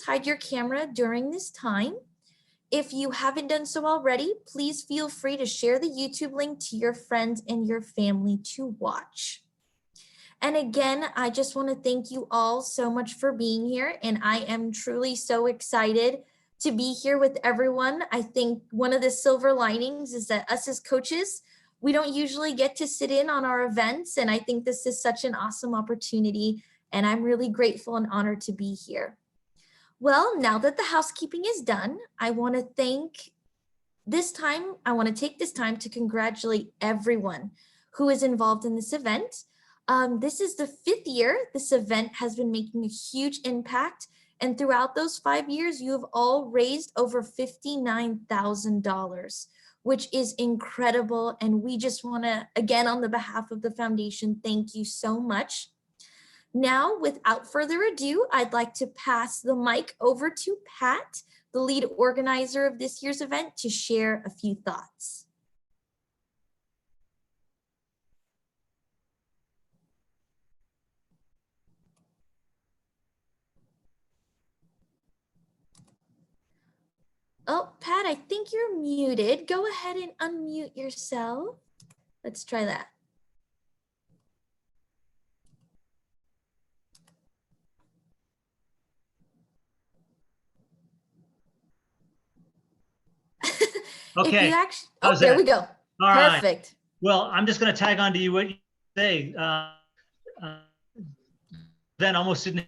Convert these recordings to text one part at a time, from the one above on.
hide your camera during this time. If you haven't done so already, please feel free to share the YouTube link to your friends and your family to watch. And again, I just want to thank you all so much for being here. And I am truly so excited to be here with everyone. I think one of the silver linings is that us as coaches, we don't usually get to sit in on our events. And I think this is such an awesome opportunity. And I'm really grateful and honored to be here. Well, now that the housekeeping is done, I want to take this time to congratulate everyone who is involved in this event. This is the 5th year this event has been making a huge impact. And throughout those 5 years, you have all raised over $59,000, which is incredible. And we just want to, again, on the behalf of the foundation, thank you so much. Now, without further ado, I'd like to pass the mic over to Pat, the lead organizer of this year's event, to share a few thoughts. Oh, Pat, I think you're muted. Go ahead and unmute yourself. Let's try that. Okay. There we go. All right. Perfect. Well, I'm just going to tag on to you what you say. Then almost didn't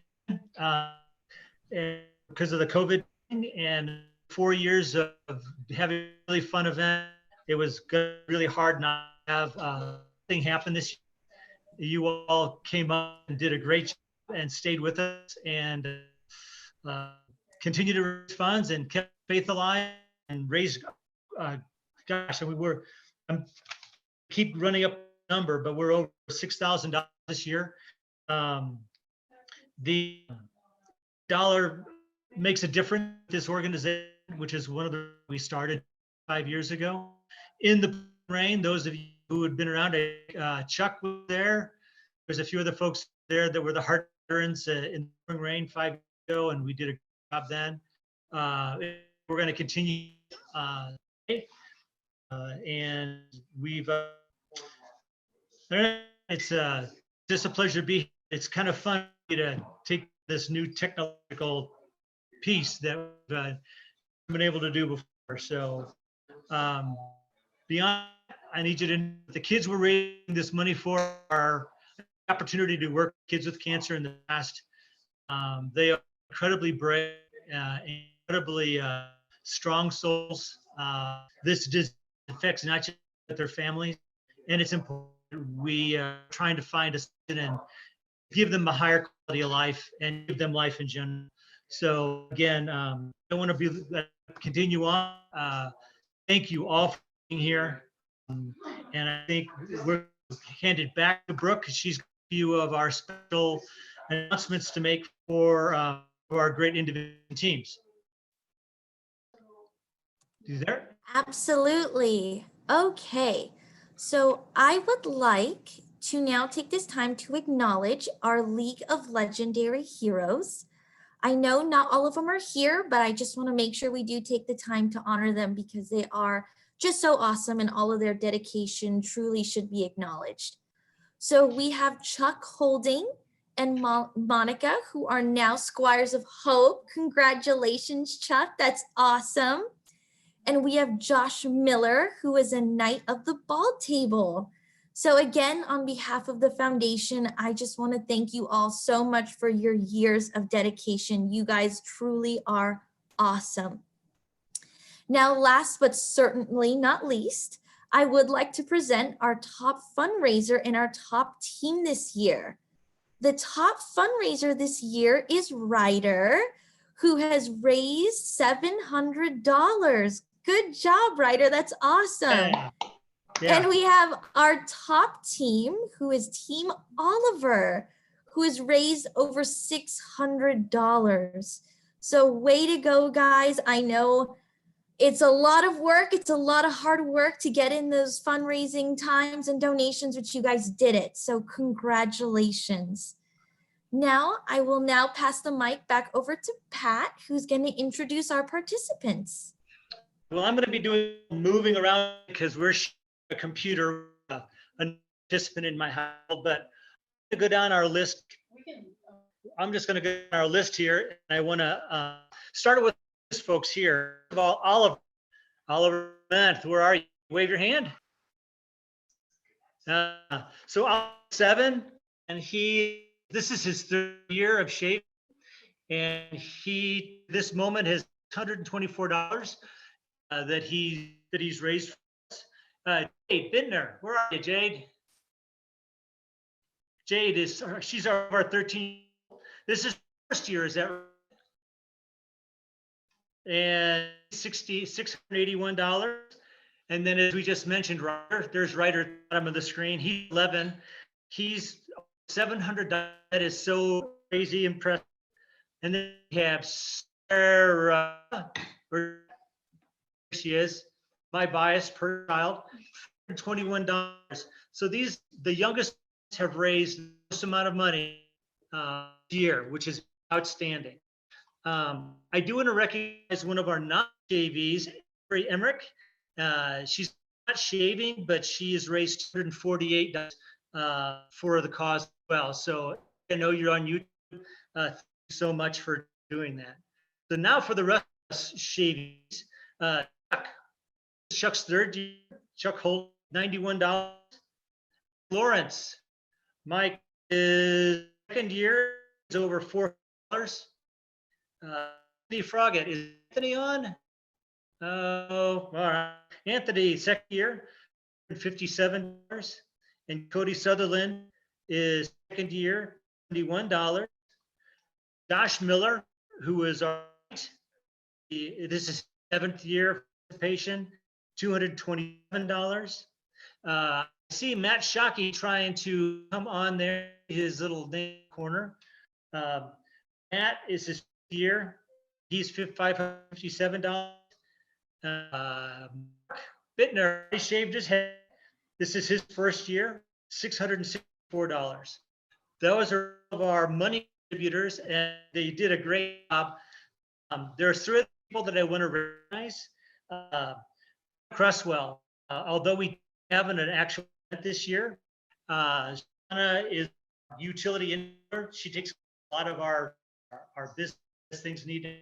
because of the COVID thing, and 4 years of having a really fun event. It was really hard not to have thing happen this year. You all came up and did a great job and stayed with us and continued to raise funds and kept faith alive and raised. Gosh, and we keep running up the number, but we're over $6,000 this year. The dollar makes a difference in this organization, which is one of the we started 5 years ago. In the rain, those of you who had been around, Chuck was there. There's a few other folks there that were the heart veterans in the rain 5 years ago, and we did a good job then. We're going to continue. And we've it's just a pleasure to be here. It's kind of fun to take this new technological piece that we've been able to do before. So beyond, I need you to know the kids we're raising this money for are opportunity to work with kids with cancer in the past. They are incredibly brave, incredibly strong souls. This disease affects not just their families, and it's important. We are trying to find a solution and give them a higher quality of life and give them life in general. So again, I want to continue on. Thank you all for being here, and I think we're handed back to Brooke because she's got a few of our special announcements to make for our great individual teams. You there? Absolutely. Okay, so I would like to now take this time to acknowledge our League of Legendary Heroes. I know not all of them are here, but I just want to make sure we do take the time to honor them because they are just so awesome and all of their dedication truly should be acknowledged. So we have Chuck Holding and Monica, who are now Squires of Hope. Congratulations, Chuck. That's awesome. And we have Josh Miller, who is a Knight of the Ball Table. So again, on behalf of the foundation, I just want to thank you all so much for your years of dedication. You guys truly are awesome. Now, last but certainly not least, I would like to present our top fundraiser and our top team this year. The top fundraiser this year is Ryder, who has raised $700. Good job, Ryder. That's awesome. Yeah. And we have our top team, who is Team Oliver, who has raised over $600. So way to go, guys. I know it's a lot of work. It's a lot of hard work to get in those fundraising times and donations, which you guys did it. So congratulations. Now, I will now pass the mic back over to Pat, who's going to introduce our participants. Well, I'm going to be doing moving around because we're a computer, a participant in my household, but to go down our list. I'm just going to go down our list here, and I want to start with this folks here. First of all, Oliver Bennett, where are you? Wave your hand. So Oliver 7, and this is his 3rd year of shaving, and this moment has $124 that he's raised for us. Jade Bittner, where are you, Jade? Jade she's our 13. This is first year, is that right? And $681. And then, as we just mentioned, there's Ryder at the bottom of the screen. He's 11. He's $700. That is so crazy impressive. And then we have Sarah, where she is, my bias per child, $21. So the youngest have raised this amount of money year, which is outstanding. I do want to recognize one of our non-JVs, Mary Emmerich. She's not shaving, but she has raised $248 for the cause as well. So I know you're on YouTube. Thank you so much for doing that. So now for the rest of us shavies, Chuck's 3rd year. Chuck Holt, $91. Lawrence, Mike is 2nd year, is over $4. Anthony Froggatt, is Anthony on? Oh, all right. Anthony, 2nd year, $57. And Cody Sutherland is 2nd year, $71. Josh Miller, who is this is 7th year participation, $227. I see Matt Shockey trying to come on there, his little name corner. Matt is his year. He's $557. Bittner, he shaved his head. This is his 1st year, $664. Those are of our money contributors, and they did a great job. There are 3 people that I want to recognize. Cresswell, although we haven't an actual event this year, Shauna is utility engineer. She takes a lot of our business things needed.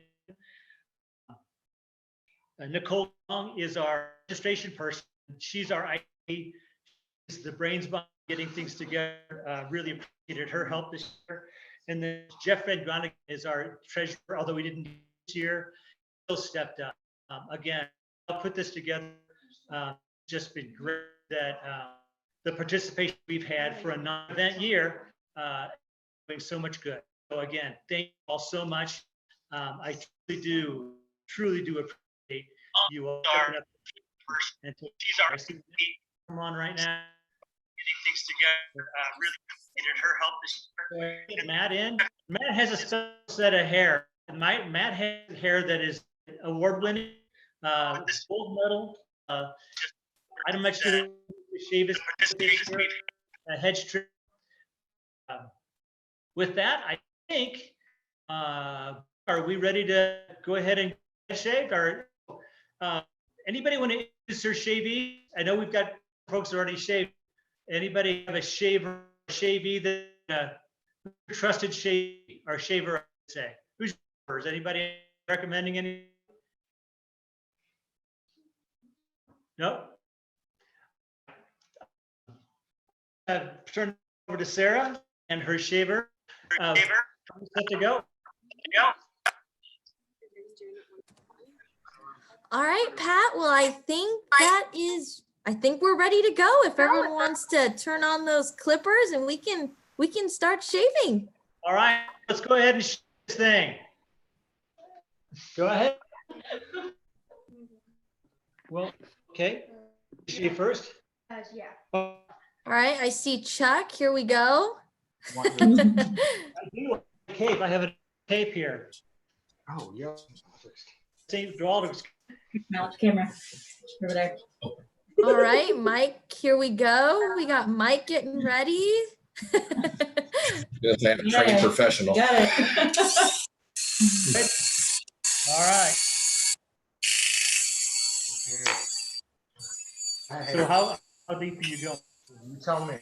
Nicole Long is our registration person. She's our IT. She's the brains behind getting things together. Really appreciated her help this year. And then Jeff Van Gronick is our treasurer, although we didn't do this year, still stepped up. Again, I'll put this together. Just been great that the participation we've had for a non-event year, doing so much good. So again, thank you all so much. I truly do appreciate you all. And I see come on right now. Getting things together, really appreciated her help this year. Get Matt in. Matt has a special set of hair. Matt has hair that is award-winning. This gold medal. I'm not sure to shave his hedge trim. With that, I think, are we ready to go ahead and get shaved? Or anybody want to introduce their shavee? I know we've got folks already shaved. Anybody have a shaver, shavee that trusted shave or shaver? I would say who's is anybody recommending any? No. Turn over to Sarah and her shaver. Set to go. All right, Pat. Well, I think we're ready to go. If everyone wants to turn on those clippers, and we can start shaving. All right, let's go ahead and shave this thing. Go ahead. Well, okay. Shave first. Yeah. All right, I see Chuck. Here we go. I do have a cape. I have a cape here. Oh, yeah. St. Baldrick. Mount the camera over there. All right, Mike, here we go. We got Mike getting ready. Just have a trained professional. Got it. All right. So how deep are you going? You tell me.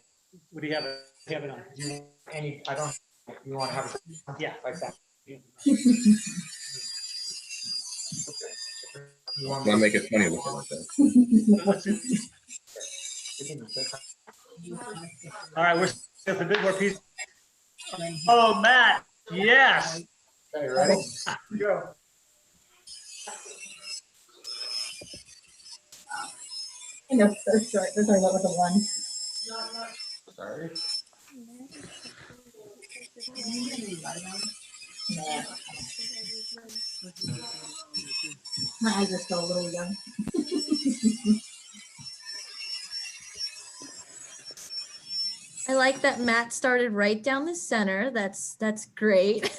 What do you have? Have it on? Do you want any? I don't. You want to have a Yeah. like that? You want I'm gonna make it funny looking like that. Let's do- All right, we're with a bit more piece. Oh, Matt. Yes. Okay, ready? Go. I know, so short. They're talking about with a one. Sorry. Nah. My eyes are still a little young. I like that Matt started right down the center. That's great.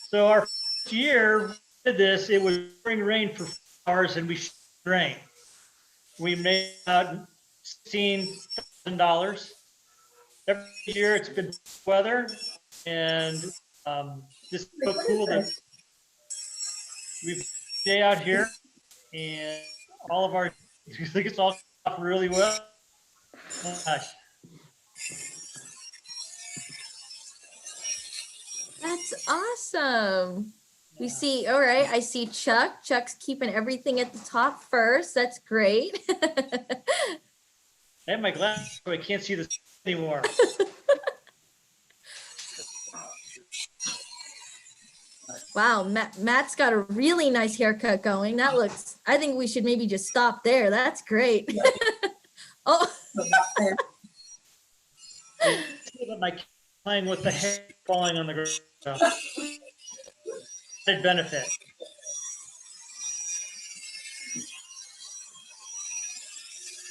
So our first year we did this, it was pouring rain for 4 hours and we rain. We made out $16,000. Every year it's been weather, and this is so cool that we've day out here and all of our, I think it's all off really well. Oh, gosh. That's awesome. We see, all right, I see Chuck. Chuck's keeping everything at the top first. That's great. I have my glasses, so I can't see this anymore. Wow, Matt's got a really nice haircut going. That looks, I think we should maybe just stop there. That's great. Oh, My kid playing with the hair falling on the ground. Added benefit.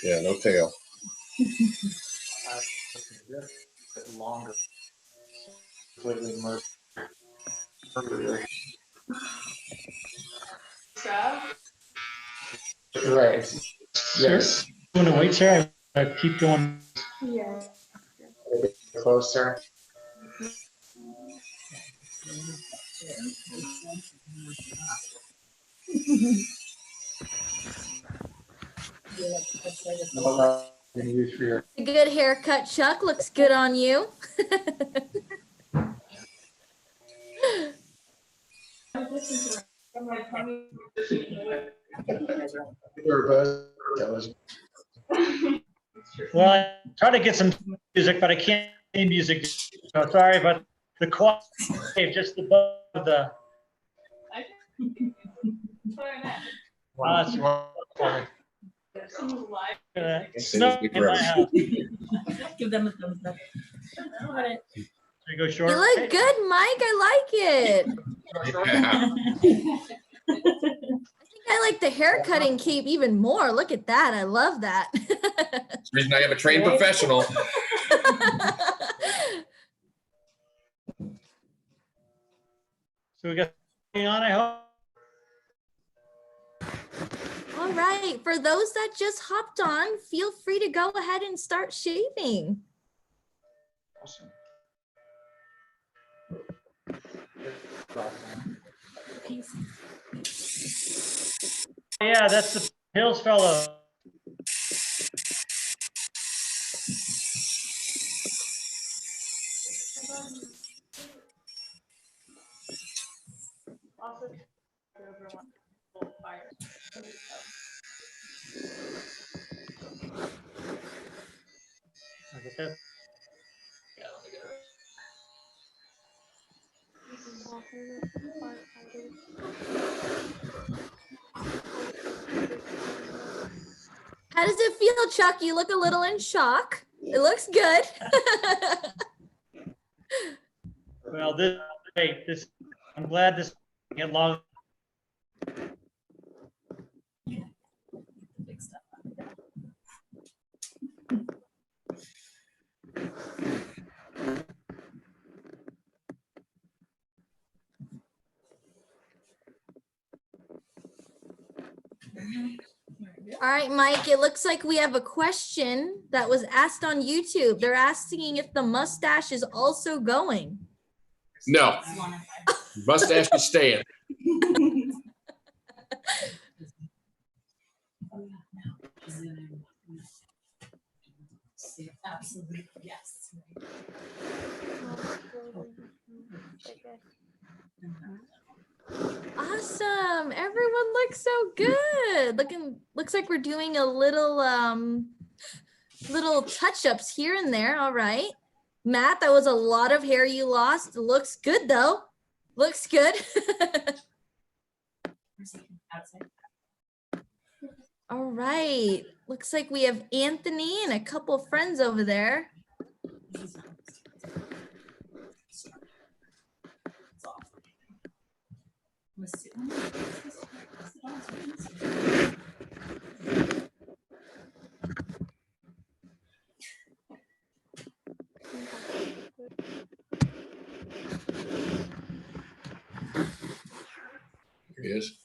Yeah, no tail. Longer. Completely merged. Right. Yes. You want to wait, Sarah? I keep going. Yeah. Closer. Can use for your. a good haircut, Chuck. Looks good on you. Well, I try to get some music, but I can't see music. So sorry, but the quality just above the. That's snow in my house. Give them a thumbs up. Got it. Should we go short? You look good, Mike. I like it. Yeah. I like the haircutting cape even more. Look at that. I love that. That's the reason I have a trained professional. So we got something on, I hope. All right. For those that just hopped on, feel free to go ahead and start shaving. Awesome. Yeah, that's the Hills fellow. I'll get that. How does it feel, Chuck? You look a little in shock. It looks good. Well, this great. This I'm glad this get long. Big stuff. All right, Mike, it looks like we have a question that was asked on YouTube. They're asking if the mustache is also going. No, mustache is staying. Absolutely, yes. Awesome. Everyone looks so good. Looks like we're doing a little touch-ups here and there. All right. Matt, that was a lot of hair you lost. Looks good though. Looks good. All right. Looks like we have Anthony and a couple friends over there. Here he is.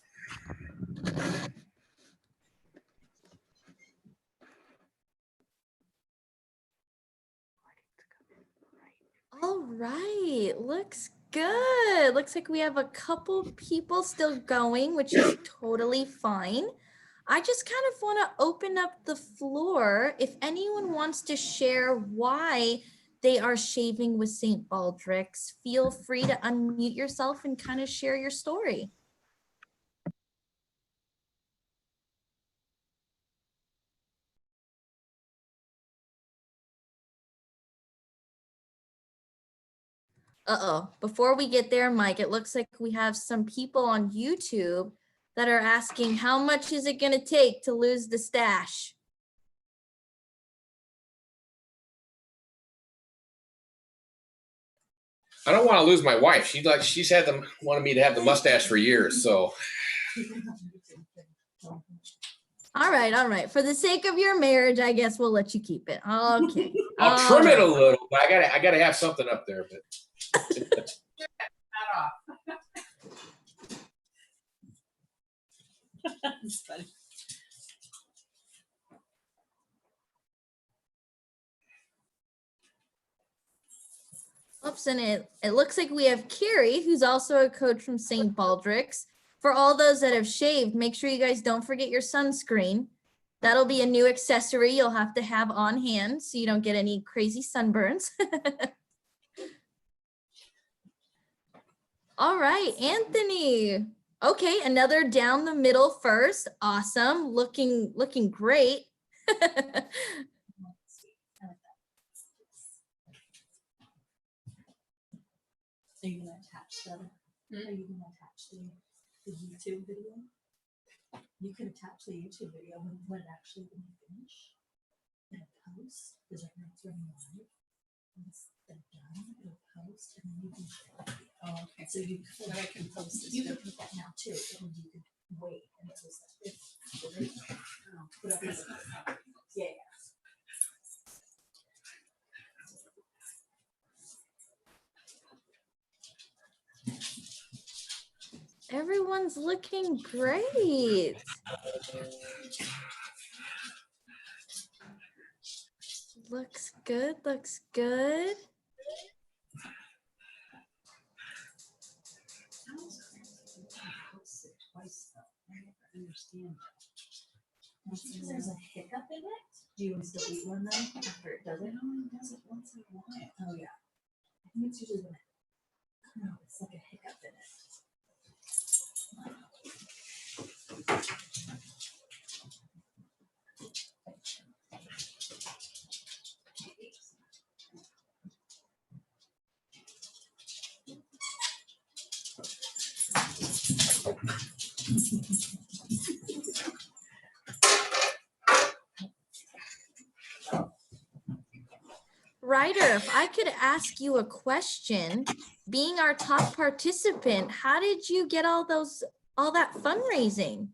All right, looks good. Looks like we have a couple people still going, which is totally fine. I just kind of want to open up the floor. If anyone wants to share why they are shaving with St. Baldrick's, feel free to unmute yourself and kind of share your story. Uh-oh, before we get there, Mike, it looks like we have some people on YouTube that are asking, how much is it going to take to lose the stash? I don't want to lose my wife. She's wanted me to have the mustache for years. So All right. For the sake of your marriage, I guess we'll let you keep it. Okay. I'll trim it a little, but I gotta have something up there. But That's funny. Oops, and it looks like we have Carrie, who's also a coach from St. Baldrick's. For all those that have shaved, make sure you guys don't forget your sunscreen. That'll be a new accessory you'll have to have on hand so you don't get any crazy sunburns. All right, Anthony. Okay, another down the middle first. Awesome, looking great. Are you gonna attach the? Are you gonna attach the YouTube video? You can attach the YouTube video when when you finish in a post. Because right now it's running live. Once they're done, it'll post and then you can share the video. Oh, okay. So I can post this. You can put that now too, and you can wait and post that. Put up this. Yeah. Everyone's looking great. Looks good, looks good. There's a hiccup in it. Do you still eat one then after it does it? No, it does it once in a while. Oh yeah. I think it's usually when it's like a hiccup in it. Ryder, if I could ask you a question, being our top participant, how did you get all that fundraising?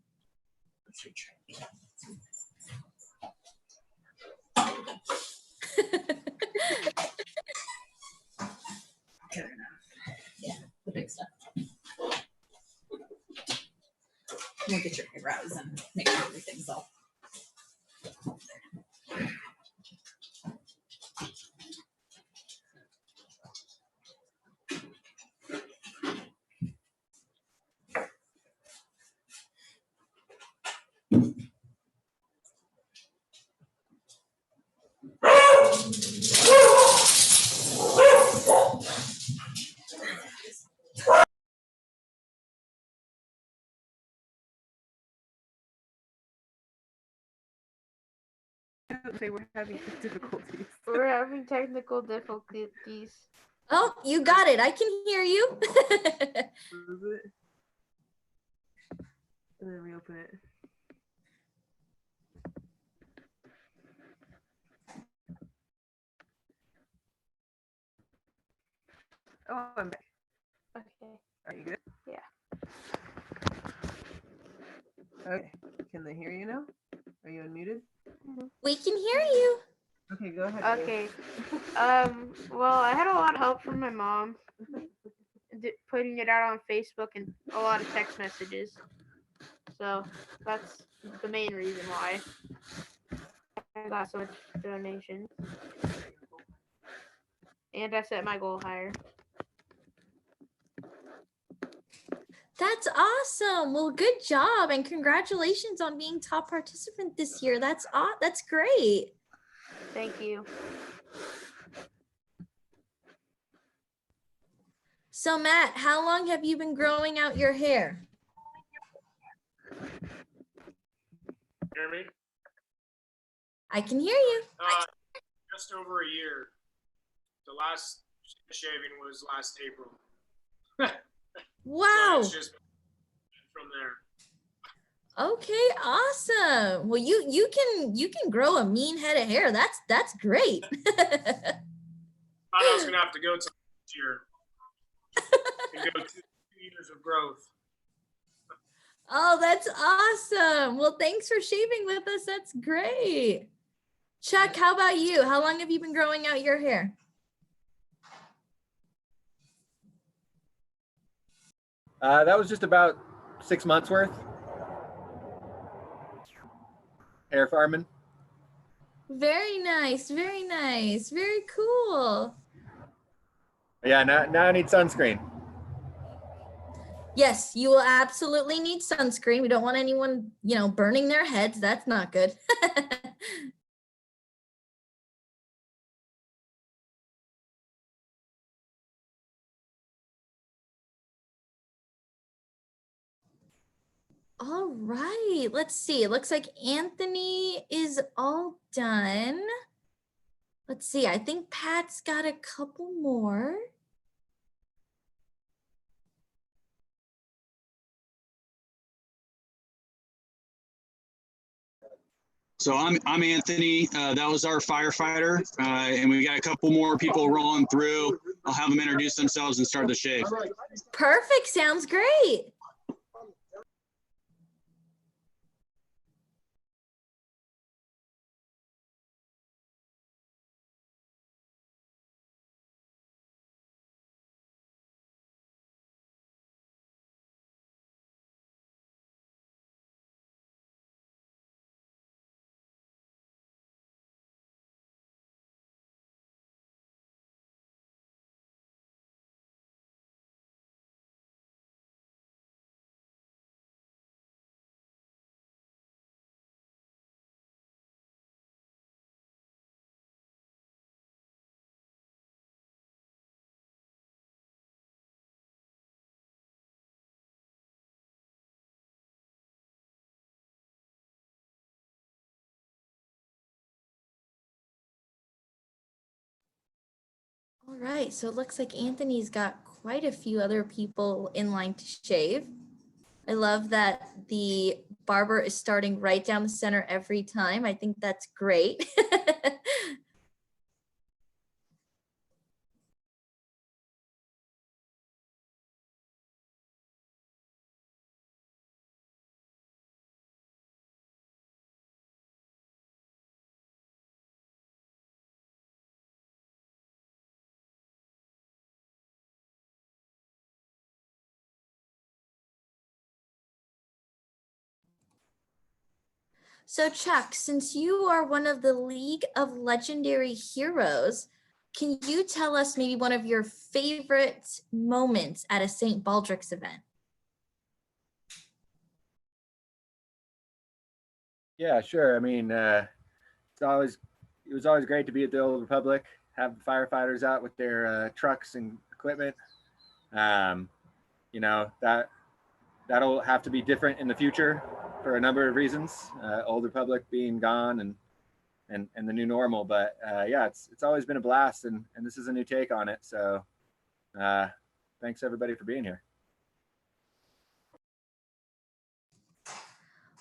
Yeah, the big stuff. We'll get your eyebrows and make sure everything's all say we're having difficulties. We're having technical difficulties. Oh, you got it. I can hear you. Close it. And then reopen it. Oh, I'm back. Okay. Are you good? Yeah. Okay. Can they hear you now? Are you unmuted? We can hear you. Okay, go ahead. Dave. Okay. Well, I had a lot of help from my mom putting it out on Facebook and a lot of text messages. So that's the main reason why I got so much donations. And I set my goal higher. That's awesome. Well, good job and congratulations on being top participant this year. That's great. Thank you. So Matt, how long have you been growing out your hair? Hear me? I can hear you. Just over a year. The last shaving was last April. Wow. So it's just from there. Okay, awesome. Well, you can grow a mean head of hair. That's great. Thought I was gonna have to go to next year and go 2 years of growth. Oh, that's awesome. Well, thanks for shaving with us. That's great. Chuck, how about you? How long have you been growing out your hair? That was just about 6 months worth. Hair farming. Very nice, very nice, very cool. Yeah, now I need sunscreen. Yes, you will absolutely need sunscreen. We don't want anyone, burning their heads. That's not good. All right, let's see. It looks like Anthony is all done. Let's see. I think Pat's got a couple more. So I'm Anthony. That was our firefighter, and we got a couple more people rolling through. I'll have them introduce themselves and start the shave. Perfect. Sounds great. All right, so it looks like Anthony's got quite a few other people in line to shave. I love that the barber is starting right down the center every time. I think that's great. So Chuck, since you are one of the League of Legendary Heroes, can you tell us maybe one of your favorite moments at a St. Baldrick's event? Yeah, sure. I mean, it was always great to be at the Old Republic, have the firefighters out with their trucks and equipment. That'll have to be different in the future for a number of reasons. Old Republic being gone and and the new normal. But yeah, it's always been a blast, and this is a new take on it. So thanks everybody for being here.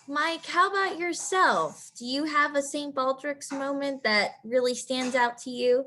Mike, how about yourself? Do you have a St. Baldrick's moment that really stands out to you?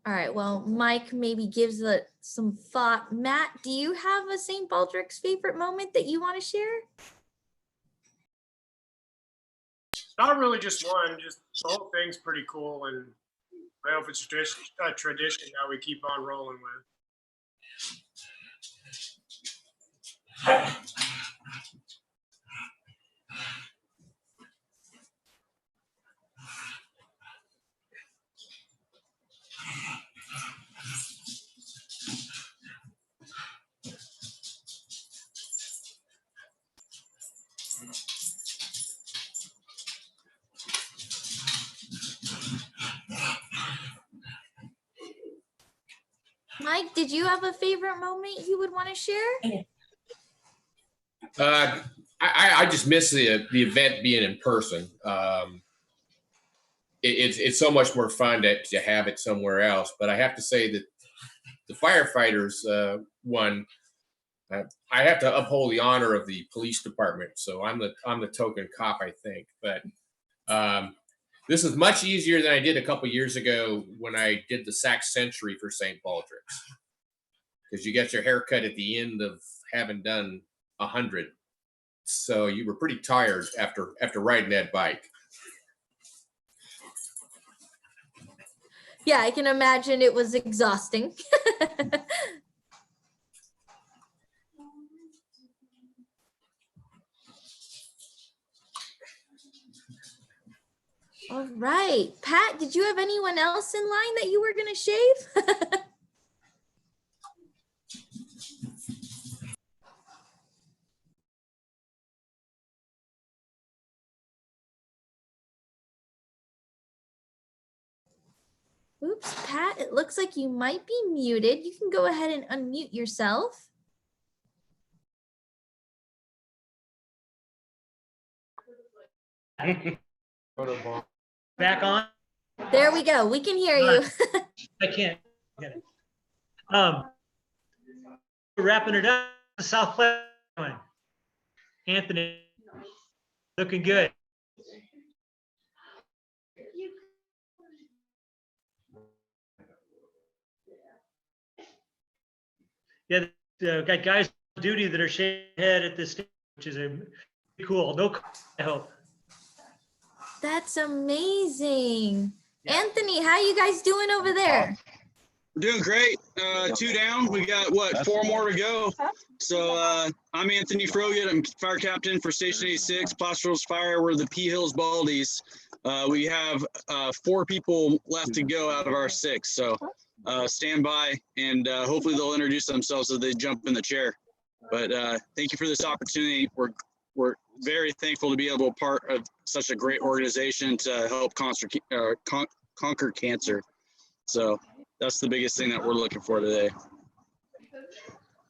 All right, well, Mike maybe gives it some thought. Matt, do you have a St. Baldrick's favorite moment that you want to share? Not really just one, just the whole thing's pretty cool. And I hope it's a tradition that we keep on rolling with. Mike, did you have a favorite moment you would want to share? I just miss the event being in person. It's so much more fun to have it somewhere else. But I have to say that the firefighters one, I have to uphold the honor of the police department. So I'm the token cop, I think. But this is much easier than I did a couple years ago when I did the Sac Century for St. Baldrick's, because you got your haircut at the end of having done 100. So you were pretty tired after riding that bike. Yeah, I can imagine it was exhausting. All right, Pat, did you have anyone else in line that you were going to shave? Oops, Pat, it looks like you might be muted. You can go ahead and unmute yourself. Back on? There we go. We can hear you. I can't get it. We're wrapping it up. Southwest. Anthony, looking good. Yeah, got guys on duty that are shaking head at this stage, which is pretty cool. No, I hope. That's amazing. Yeah. Anthony, how you guys doing over there? We're doing great. 2 down. We got, what, 4 more to go. So I'm Anthony Froget. I'm fire captain for Station 86, Placer Hills Fire. We're the P Hills Baldies. We have 4 people left to go out of our 6. So stand by, and hopefully they'll introduce themselves as they jump in the chair. But thank you for this opportunity. We're very thankful to be able to be part of such a great organization to help conquer cancer. So that's the biggest thing that we're looking for today.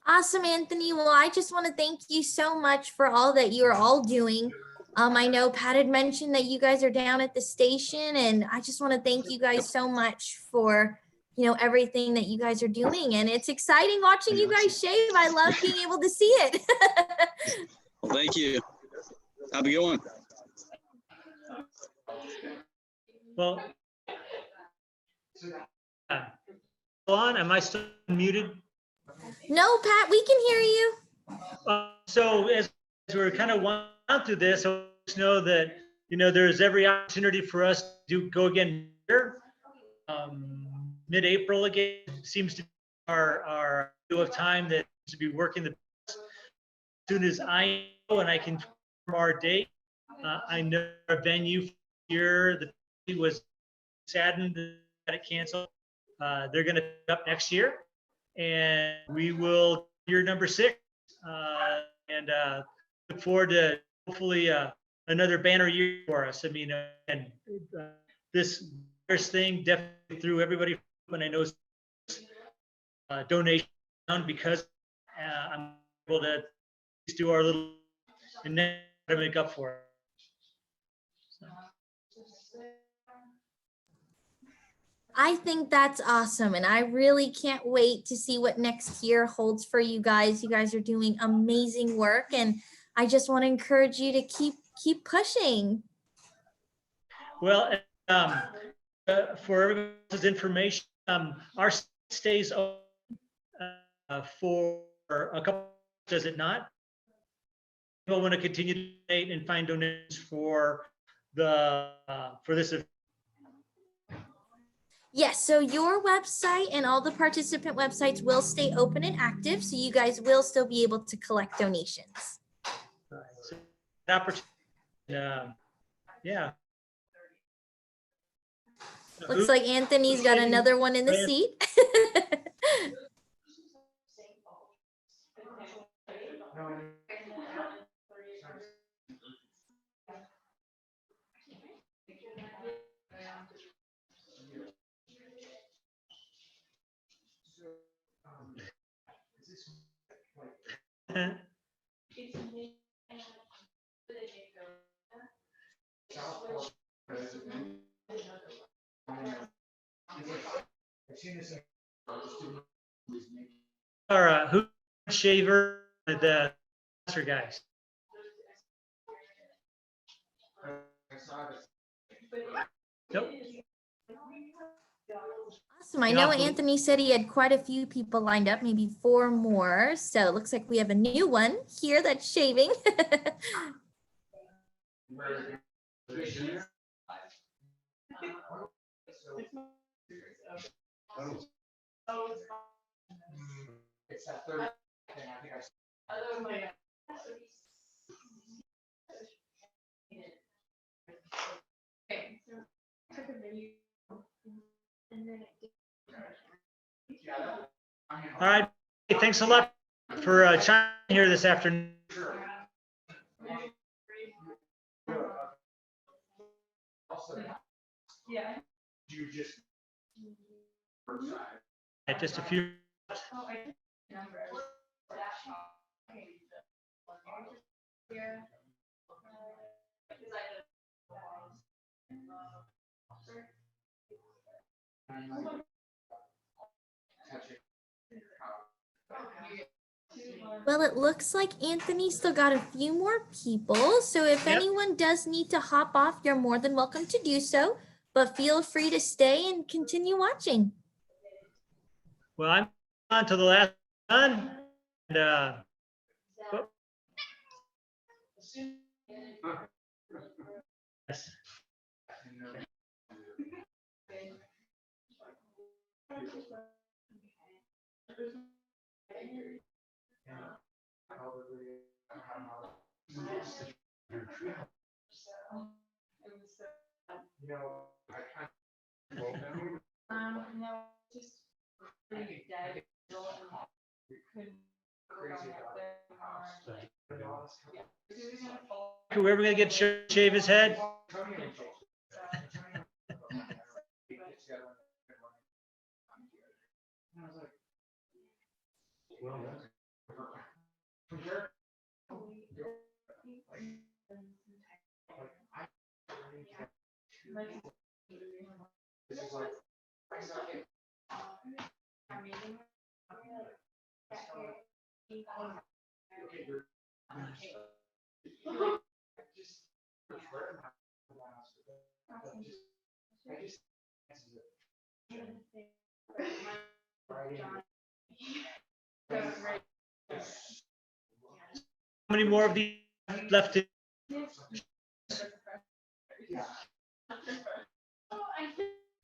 Awesome, Anthony. Well, I just want to thank you so much for all that you are all doing. I know Pat had mentioned that you guys are down at the station, and I just want to thank you guys so much for, you know, everything that you guys are doing. And it's exciting watching you guys shave. I love being able to see it. Well, thank you. Have a good one. Well, on, am I still muted? No, Pat, we can hear you. So as we're kind of winding through this, I just know that, you know, there's every opportunity for us to go again here. Mid-April again seems to be our window of time that to be working the best. As soon as I know and I can confirm our date, I know our venue here, was saddened that it canceled. They're going to pick up next year. and we will your number 6, and look forward to hopefully another banner year for us. I mean, and this first thing definitely threw everybody when I know donation because I'm able to do our little and then to make up for it. So. I think that's awesome, and I really can't wait to see what next year holds for you guys. You guys are doing amazing work, and I just want to encourage you to keep pushing. Well, for everyone's information, our stays open for a couple. Does it not? People want to continue to donate and find donations for this event. Yes, so your website and all the participant websites will stay open and active, so you guys will still be able to collect donations. So, opportunity, yeah. Looks like Anthony's got another one in the seat. Or who shaver the master guys? Nope. Awesome. I know Anthony said he had quite a few people lined up, maybe 4 more. So it looks like we have a new one here that's shaving. All right. Hey, thanks a lot for chiming in here this afternoon. Just a few. Well, it looks like Anthony still got a few more people. So if anyone does need to hop off, you're more than welcome to do so. But feel free to stay and continue watching. Well, I'm on to the last one. And, yes. Are we ever gonna get shave his head? How many more of these left?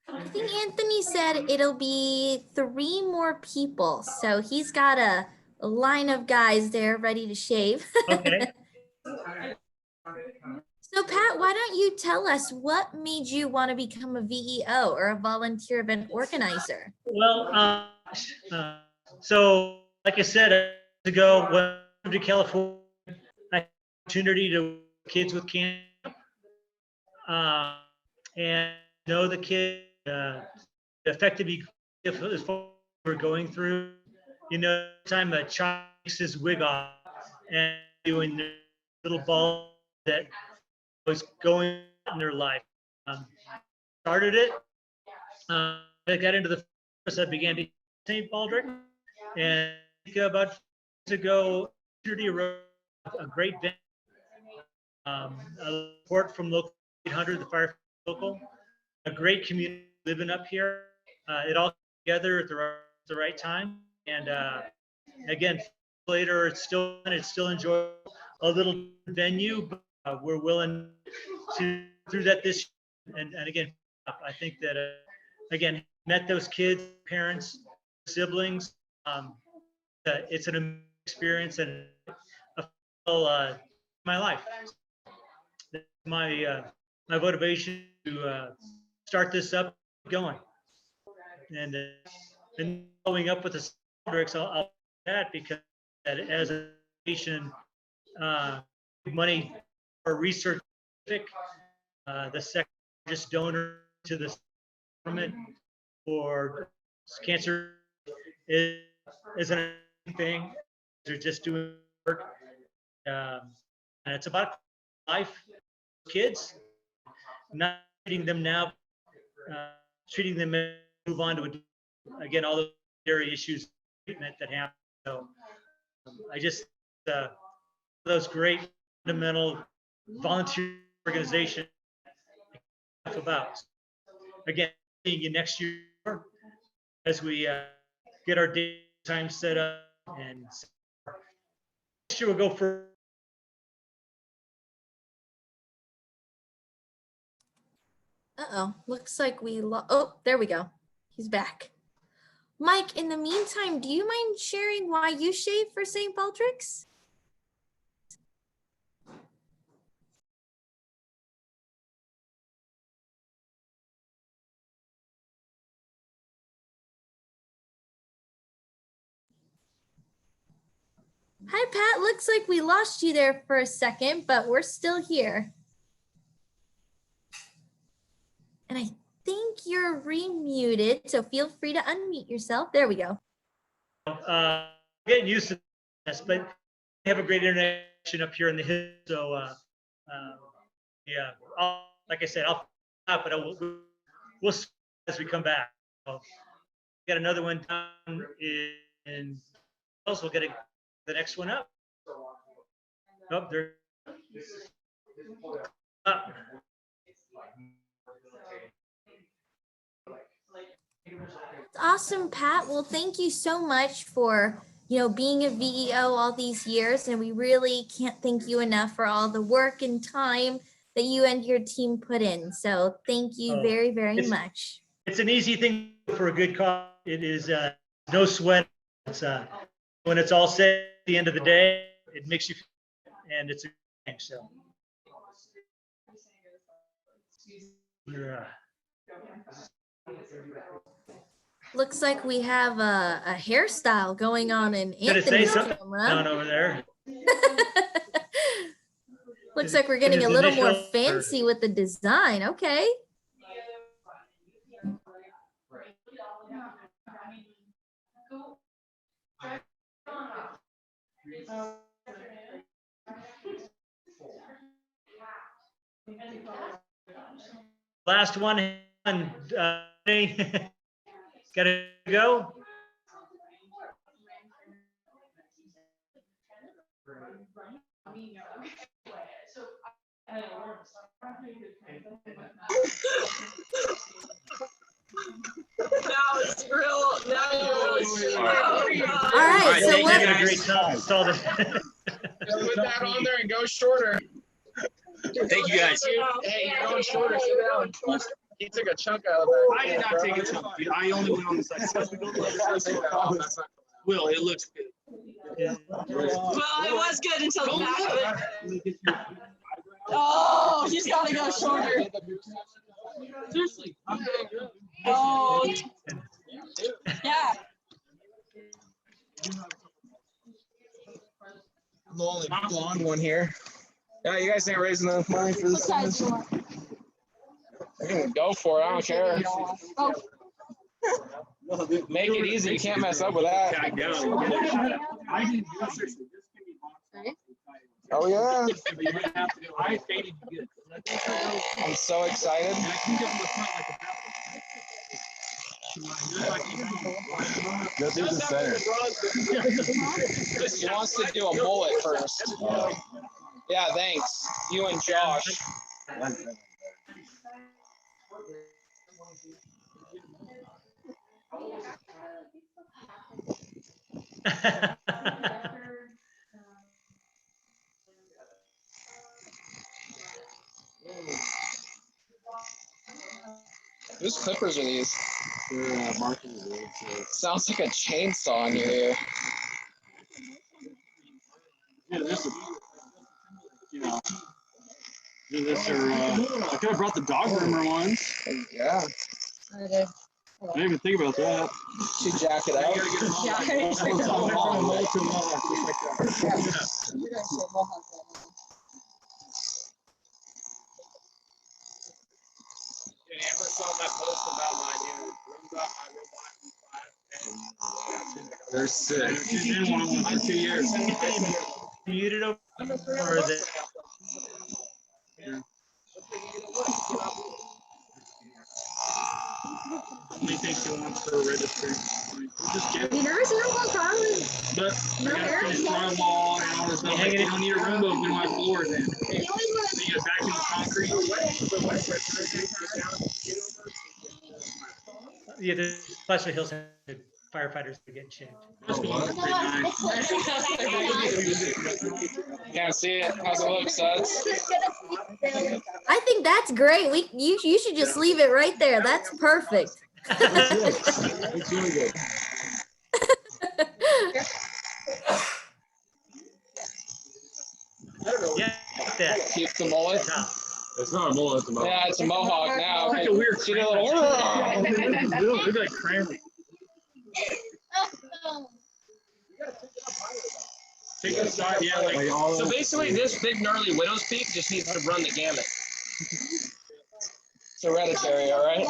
I think Anthony said it'll be 3 more people. So he's got a line of guys there ready to shave. Okay. So Pat, why don't you tell us what made you want to become a VEO or a volunteer event organizer? Well, So, like I said, ago when I moved to California, I had the opportunity to work with kids with cancer, and know the kid, affected me if we're going through. You know, time a child takes his wig off and doing the little ball that was going in their life. Started it. I got into the force. I began to St. Baldrick, and I think about 2 years ago, community wrote a great venue, a report from local 800, the Firefighters local, a great community living up here. It all came together at the right time, and again, later it's still enjoyable. A little venue, but we're willing to through that this year. And again, I think that again, met those kids, parents, siblings. It's an amazing experience and my life. My motivation to start this up going, and following up with the Baldricks, I'll that because as a nation, money for research, the second largest donor to the government for cancer isn't a thing. They're just doing work, and it's about life, kids, not treating them now, treating them and move on to again all the dairy issues treatment that happen. So I just those great fundamental volunteer organization about. Again, seeing you next year as we get our day time set up, and next year we'll go for. Uh-oh, looks like we oh, there we go. He's back. Mike, in the meantime, do you mind sharing why you shaved for St. Baldrick's? Hi, Pat. Looks like we lost you there for a second, but we're still here. And I think you're remuted, so feel free to unmute yourself. There we go. Getting used to this, but we have a great internet connection up here in the hills. So, yeah, like I said, I'll but we'll see as we come back. So, got another one down in also we'll get the next one up. Oh, there. Up. Awesome, Pat. Well, thank you so much for, being a VEO all these years. And we really can't thank you enough for all the work and time that you and your team put in. So thank you very, very much. It's an easy thing for a good cause. It is no sweat. It's when it's all said at the end of the day, it makes you feel, and it's a thing. So. Looks like we have a hairstyle going on in Anthony's camera. Down over there. Looks like we're getting a little more fancy with the design. Okay. Last one. Gotta go. Now it's real. Now you're really All right. So we're having a great time. Put that on there and go shorter. Thank you guys. Hey, you're going shorter. Sit down. He took a chunk out of that. I did not take a chunk. I only went on the side. Will, it looks good. Well, it was good until the back of it. Oh, he's got to go shorter. Seriously. Oh, yeah. only blonde one here. Yeah, you guys ain't raising enough money for this. What size do you want? I can go for it. I don't care. Oh, Make it easy. You can't mess up with that. Oh yeah. I'm so excited. Go through the center. He wants to do a mullet first. Yeah, thanks. You and Josh. Whose clippers are these? Sounds like a chainsaw in your ear. Yeah, this is, you know, this or I could have brought the dog groomer ones. Yeah. I didn't even think about that. Should jack it out. Amber saw my post about my new robot. They're sick. She's been one of them for 2 years. Muted over or the How many things you want for a registry? Just get you never seen them probably. but I gotta finish drywall and all this stuff. Like, you don't need a room, but we don't have floors in. So you get back in the concrete. yeah, the Pleasant Hills firefighters are getting chipped. That's pretty nice. Can't see it. How's it look, Suds? I think that's great. You should just leave it right there. That's perfect. It's really good. Yeah, that. Keep the mullet. It's not a mullet, it's a mohawk. Yeah, it's a mohawk now. It's like a weird See the little. Look like Kramer. Take it aside, yeah, like So basically, this big gnarly widow's peak just needs to run the gamut. It's hereditary, all right?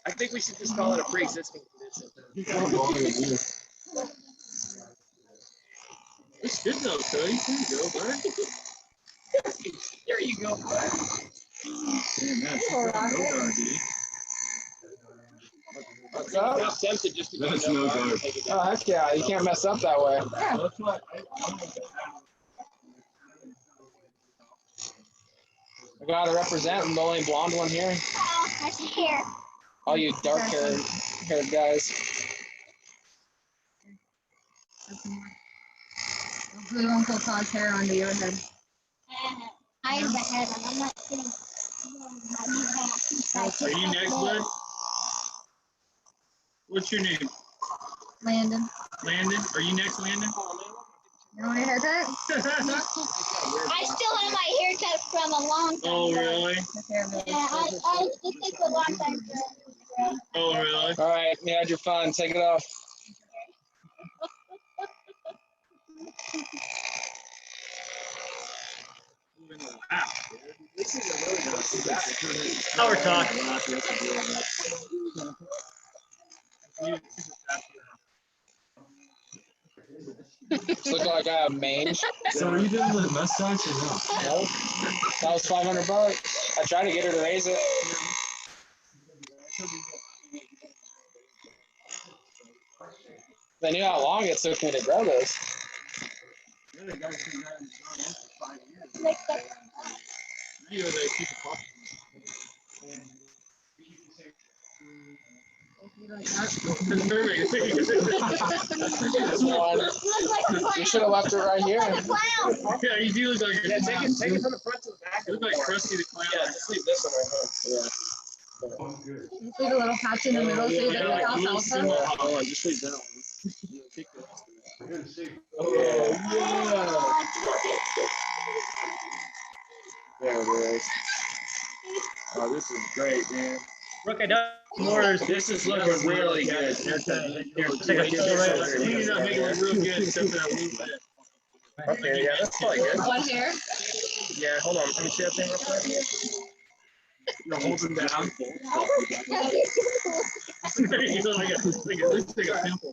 I think we should just call it a pre-existing condition. It's good though, Cody. There you go, bud. There you go. Damn, that's What's up? I'm tempted just to go. That's no guard. Oh, heck yeah. You can't mess up that way. I gotta represent. I'm the only blonde one here. Oh, that's hair. All you dark haired guys. Blue Uncle Todd's hair onto your head. I have the head. I'm not kidding. Are you next, bud? What's your name? Landon. Landon? Are you next, Landon? You want your haircut? I still have my haircut from a long time Oh, ago. really? Yeah, it takes a long time to. Oh, really? All right, you had your fun. Take it off. Wow. Now we're talking. Look like I have mange. So are you doing the mustache or no? No. That was $500. I tried to get her to raise it. They knew how long it took me to grow this. You should have left it right here. Yeah, you do look like Yeah, take it from the front to the back. You look like Krusty the Clown. Yeah, just leave this one right here. Just leave a little patch in the middle so you get the alfalfa. Oh, just leave that one. Oh, yeah. There it is. Oh, this is great, man. Brooke, I don't more. This is looking really good. It's like a Cleaning up, making it look real good, except for that blue bit. Okay, yeah, that's probably good. One hair. Yeah, hold on. Let me see that thing real quick. You're holding down. It looks like a pimple.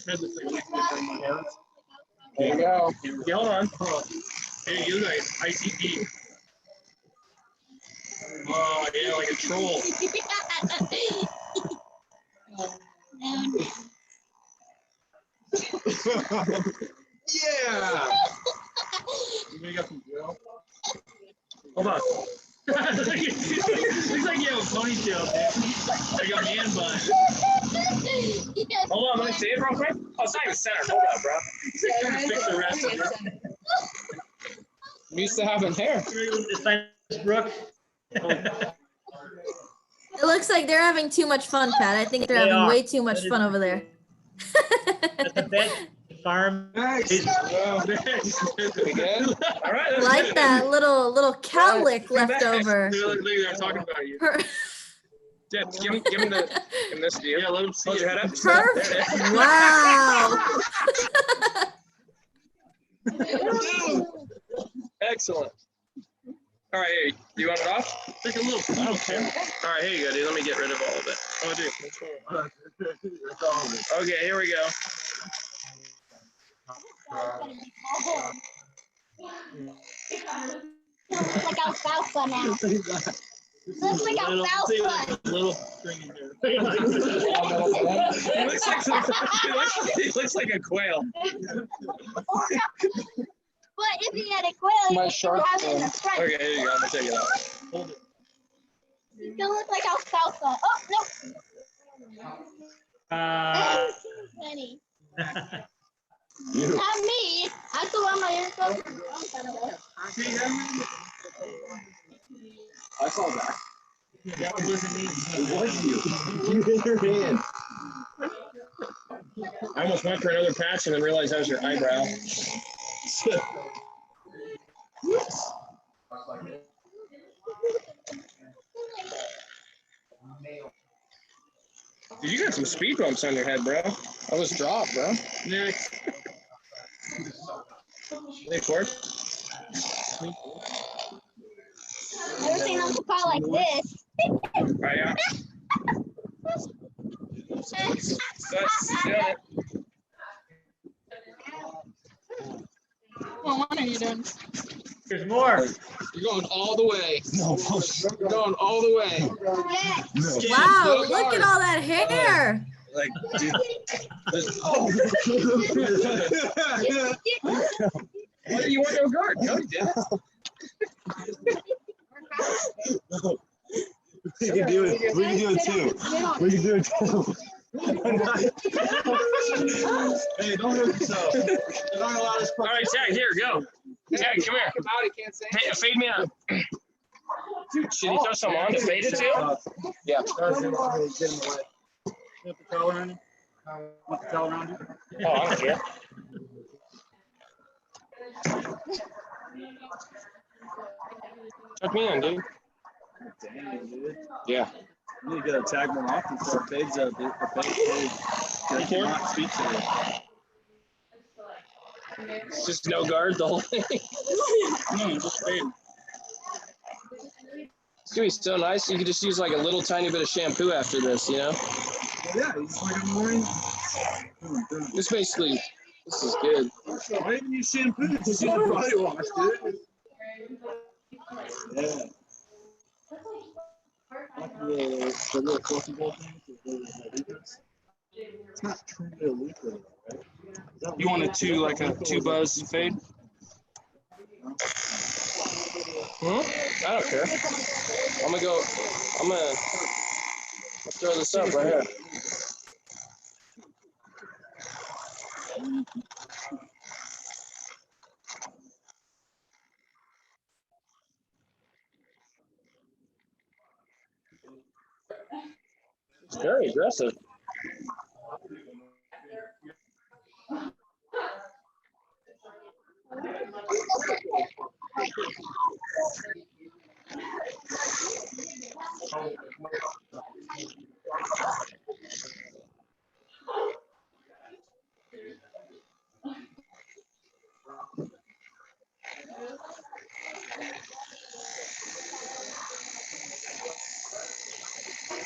That looks like a pimple. There you go. Yeah, hold on. Hey, you like ICP. Oh, yeah, like a troll. Yeah. You got some gel? Hold on. Looks like you have a ponytail, dude. Like a man bun. Hold on, let me see it real quick. Oh, it's not even centered. Hold on, bro. Trying to fix the rest of it. I'm used to having hair. Brooke. It looks like they're having too much fun, Pat. I think they're They having are. way too much That fun is- over there. That's the best farm. Nice. We good? All right. That's Like good. that little cowlick left over. Look, they're talking about you. Yeah, give him this deal. Yeah, let them see Hold it. your head up. Perfect. Wow. Excellent. All right, here. Do you want it off? Take a little. I don't care. All right, here you go, dude. Let me get rid of all of it. Oh, dude. Okay, here we go. Looks like alfalfa now. Looks like alfalfa. Little string in there. He looks like a quail. But if he had a quail, My he shark would have it in the fin. front. Okay, here you go. I'm gonna take it out. Hold it. He still looks like alfalfa. Oh, no. Funny. Not me. I still want my earphones. I saw that. That wasn't me. It was you. You hit your hand. I almost went for another patch and then realized that was your eyebrow. Dude, you got some speed bumps on your head, bro. I was dropped, bro. Next. Hey, Ford. Never seen Uncle Paul like this. All right, yeah. That's it. Well, what are you doing? There's more. You're going all the way. No, you're going all the way. Yes. Wow, look at all that hair. Like, dude. Why do you want no guard? No, you didn't. We can do it. We can do it too. We can do it too. Hey, don't hurt yourself. Don't allow this. All right, Tag, here, go. Tag, come here. Hey, fade me out. Dude, should you throw some on to fade it too? Yeah. Get in the way. Put the towel around you. Want the towel around you? Oh, I don't care. Tuck me in, dude. Dang, dude. Yeah. You need to get a tag more often so it fades up. It fades. They cannot speak to it. It's just no guard the whole thing. No, just fade. It's gonna be so nice. You could just use like a little tiny bit of shampoo after this, you know? Yeah, it's like a morning. This basically, this is good. Why even use shampoo? Just use a body wash, dude. Yeah. Like the little coffee bowl thing. It's not truly a leaker, right? You want a two buzz fade? I don't care. I'm gonna throw this up right here. It's very aggressive.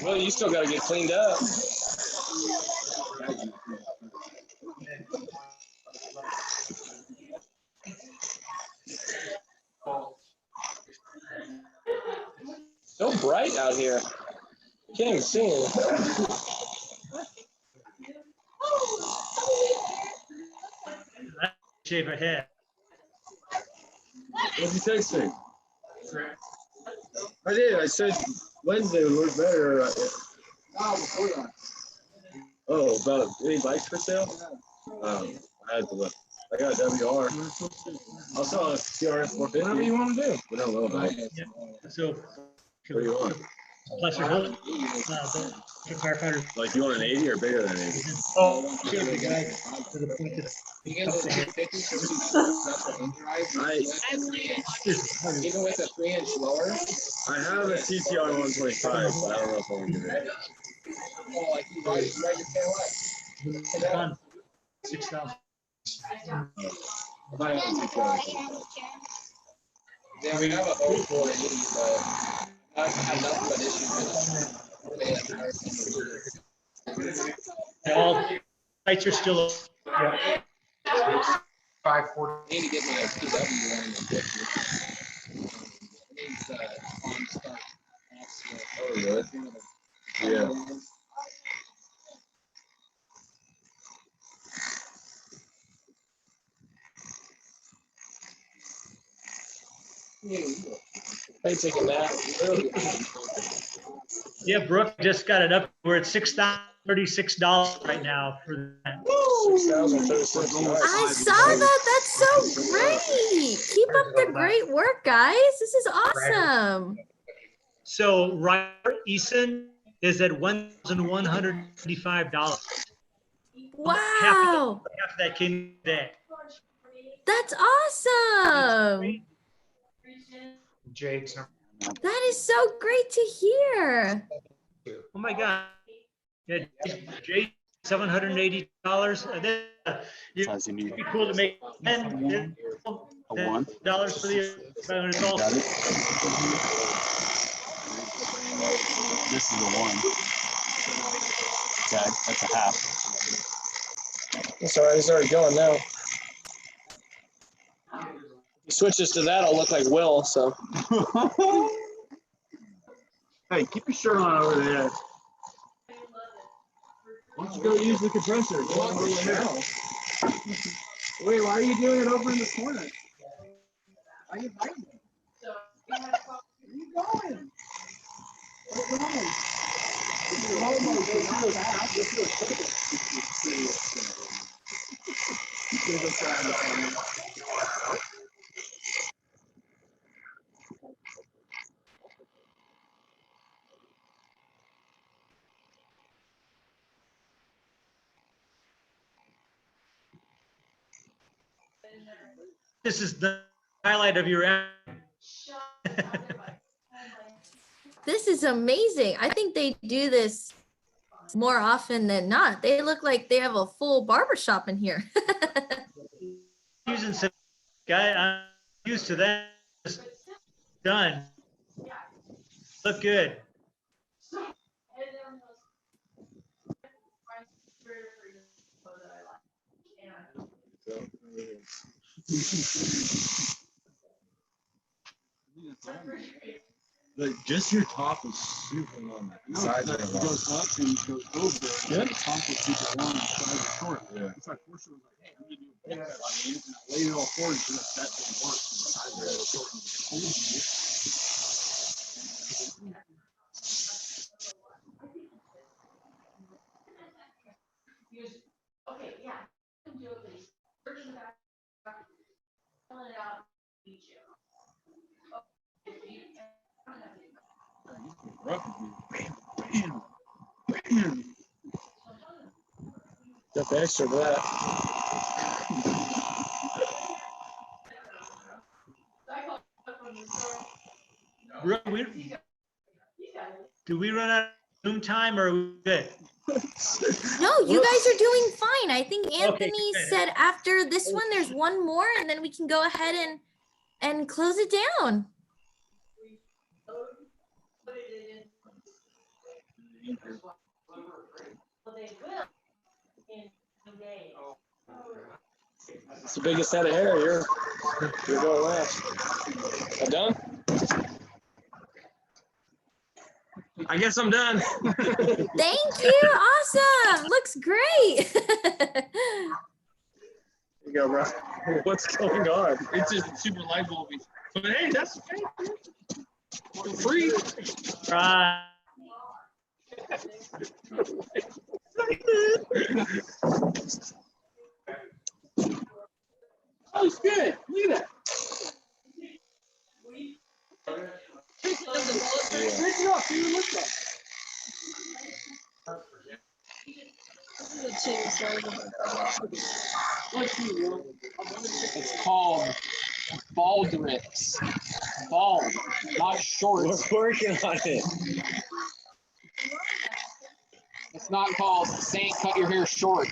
Well, you still got to get cleaned up. So bright out here. Can't even see it. Shave a head. What did you text me? I did. I said Wednesday would work better. Oh, about any bikes for sale? I had to look. I got a WR. I saw a TRS 450. Whatever you want to do. Whatever, Yeah. So, what do you want? plus your whole, the firefighters. Like, you want an 80 or bigger than 80? Oh, shave the guy to the point that. Even with a 3-inch lower. I have a TTR 125, but I don't know if I'm gonna get it. Fun. 6,000. Yeah, we have a whole 480, but I have nothing but issues. All lights are still. Yeah. 540. Need to get me a PW one. Needs on start. Oh, really? Yeah. They taking that. Yeah, Brooke just got it up. We're at $6,036 right now for that. I saw that. That's so great. Keep up the great work, guys. This is awesome. So Ryder Eason is at $1,155. Wow. Half of that came today. That's awesome. Jake's. That is so great to hear. Oh my God. Yeah, Jay, $780. It'd be cool to make $10 for the. It's all. This is a 1. That's a half. It's all right. He's already going now. He switches to that, I'll look like Will. So. Hey, keep your shirt on over there. Why don't you go use the compressor? Go over there. Wait, why are you doing it over in the corner? Why are you hiding it? Where are you going? What's wrong? This is the highlight of your. This is amazing. I think they do this more often than not. They look like they have a full barbershop in here. Using some guy, I'm used to that. Just done. Look good. Like just your top is super long. The sides are long. It goes up and it goes over. Yeah. The top is super long. The sides are short. Yeah. It's like Porsche was like, hey, I'm gonna do a big cut on you. And I laid it all forward so that didn't work. So the sides are short. Okay, yeah. Bam, bam. Got the extra for that. Do we run out of Zoom time or are we good? No, you guys are doing fine. I think Anthony good. said after this one, there's one more, and then we can go ahead and close it down. It's the biggest set of hair here. You're going last. I'm done? I guess I'm done. Thank you. Awesome. Looks great. Here you go, bro. What's going on? It's just super light bulby. But hey, that's okay. For free. Right. Oh, it's good. Look at that. It's called Baldricks. Bald, not shorts. We're working on it. It's not called Saint Cut Your Hair Short.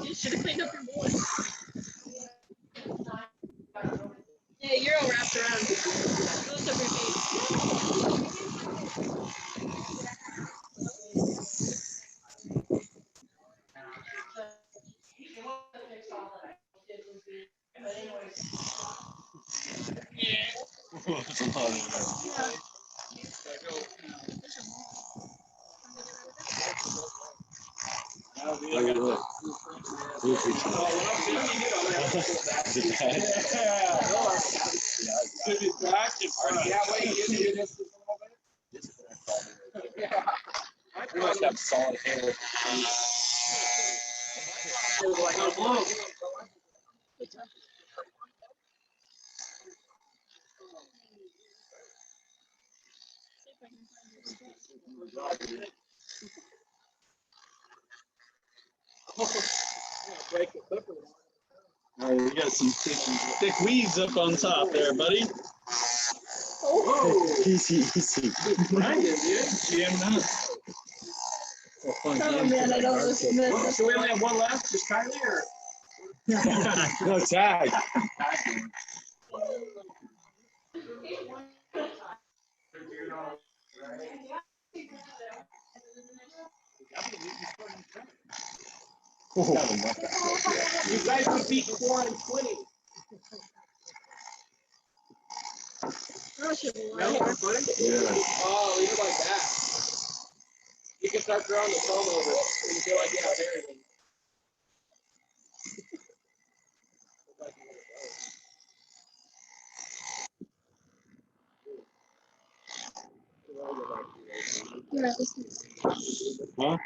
You should have cleaned up your voice. Yeah, you're all wrapped around. Lift up your feet. Look at this. You must have solid hair. Oh, you got some thick weeds up on top there, buddy. Oh, easy, easy. Yeah, not. Oh man, I don't listen to this. So we only have one left, just Kylie or? No tag. You guys would beat 4 and 20. Oh, should be Yeah. Oh, leave it like that. You can start growing the foam over it when you feel like you have hair again. Huh?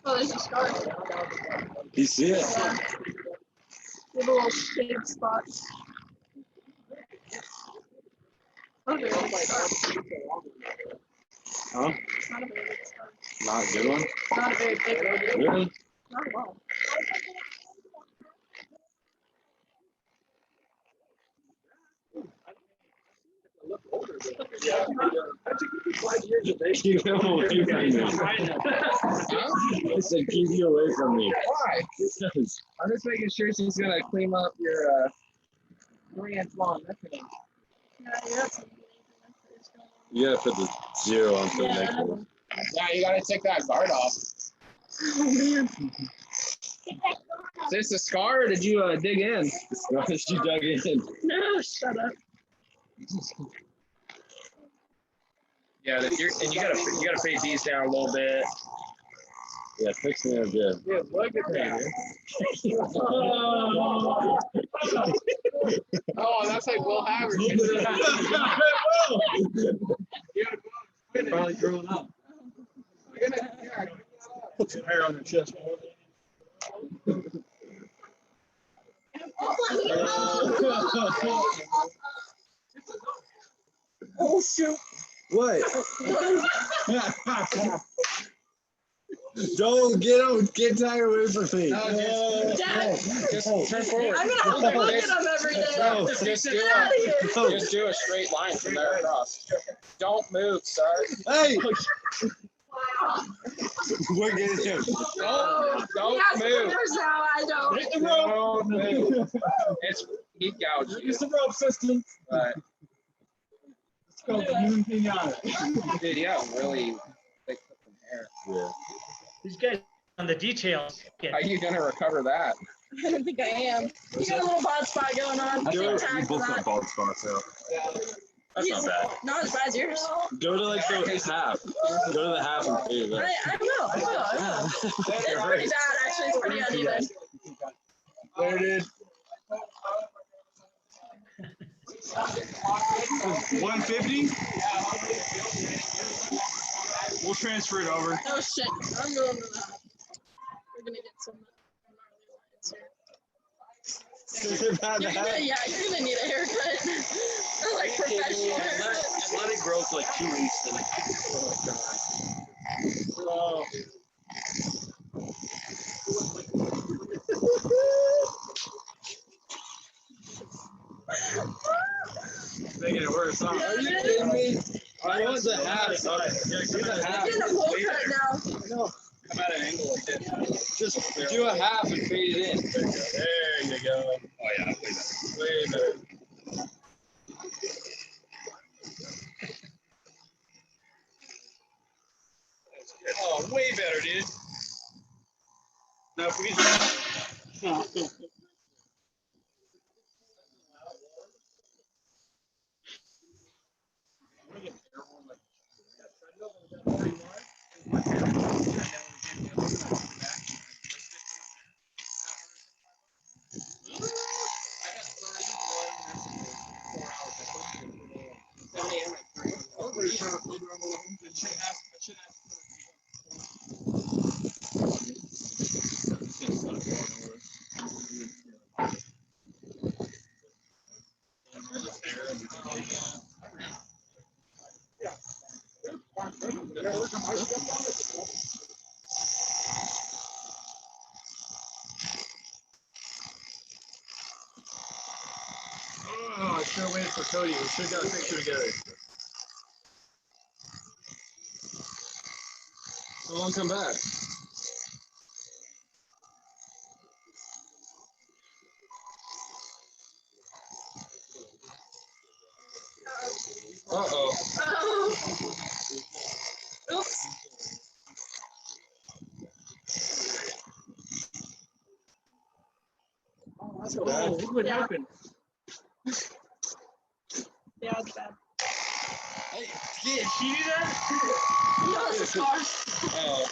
Oh, there's a scar. You see it? Yeah. With a little shaved spots. Oh, there's a scar. Huh? It's not a very big scar. Not a good one? Not a very big one. Really? Not at all. Yeah. That took me 5 years of dating. Keep him away from me. I said, keep you away from me. Why? Because I'm just making sure she's gonna clean up your 3-inch long. That's it. You gotta put the 0 on for the next one. Yeah, you gotta take that guard off. Oh man. Is this a scar or did you dig in? She dug in. No, shut up. Yeah, and you gotta fade these down a little bit. Yeah, fix me a bit. Yeah, look at that. Oh, that's like Will Howard. You're probably growing up. Put some hair on your chest. Oh shoot! What? Don't get Tiger away from me. No, just turn forward. I'm gonna have to look at him every day. No, just do a straight line from there across. Don't move, sir. Hey! We're getting him. Don't move. Now I don't. Hit the rope. He gouged you. Use the rope system. But let's go. Human pinata. Dude, yeah, really thick looking hair. Yeah. These guys on the details. How are you gonna recover that? I don't think I am. You got a little bald spot going on. We Can't tag both for got that. bald spots, so that's not bad. Not as bad as yours. Go to like the half. Go to the half and fade it. I will. It's pretty bad, actually. It's pretty uneven. There, dude. 150? We'll transfer it over. Oh shit. I'm going to that. We're gonna get some gnarly lines here. You're gonna need a haircut. Like professional haircut. Let it grow for like 2 weeks. Then Oh. Making it worse, huh? Are you kidding me? I want the half. You're getting a bowl cut now. No. Come at an angle like this. Just do a half and fade it in. There you go. oh yeah, Way better. Oh, way better, dude. Now, if we Oh, I should have waited for Cody. We should have got a picture together. How long come back? Uh-oh. Oops. That's bad. Look what happened. Yeah, it's bad. Hey, did she do that? No, it's a scar. Oh.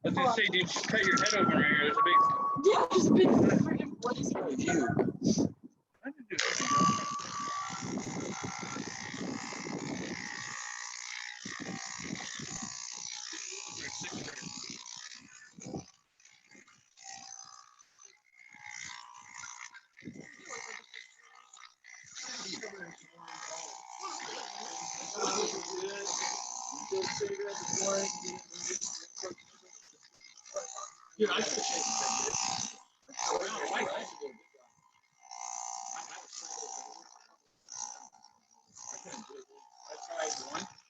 I was gonna say, dude, just cut your head open right here. There's a big. Yeah, there's a big freaking place. Dude. Dude, I should have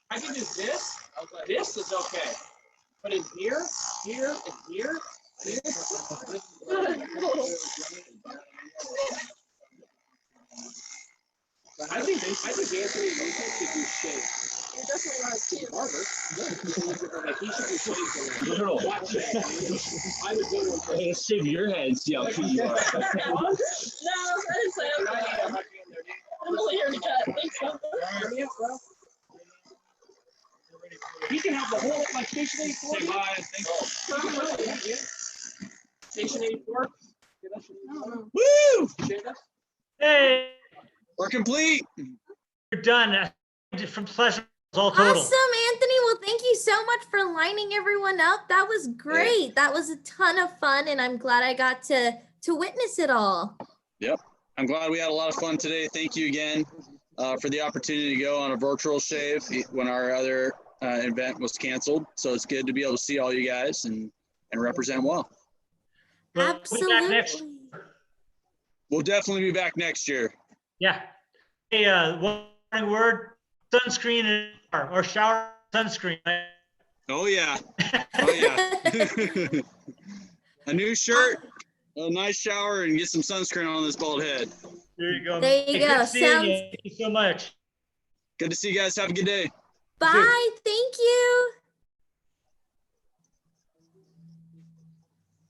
I can do this. This is okay. But in here, here, and here, here. I think Anthony could do shit. You definitely want to see it. Barber. Like he should be putting watch it. I would go to shave your head and see how cute you are. No, I didn't say I'm only here to cut. Thanks, man. He can have the whole like Station 84. Say bye. Station 84. Woo! Hey, We're complete. you're done. From pleasure, all total. Awesome, Anthony. Well, thank you so much for lining everyone up. That was great. That was a ton of fun, and I'm glad I got to witness it all. Yep. I'm glad we had a lot of fun today. Thank you again for the opportunity to go on a virtual shave when our other event was canceled. So it's good to be able to see all you guys and represent well. We'll be back next- Absolutely. We'll definitely be back next year. Yeah. Hey, one word: sunscreen or shower sunscreen. Oh yeah. Oh yeah. A new shirt, a nice shower, and get some sunscreen on this bald head. There you go. There you Hey, go. good seeing Sounds you. Thank you so much. Good to see you guys. Have a good day. bye. Thank you.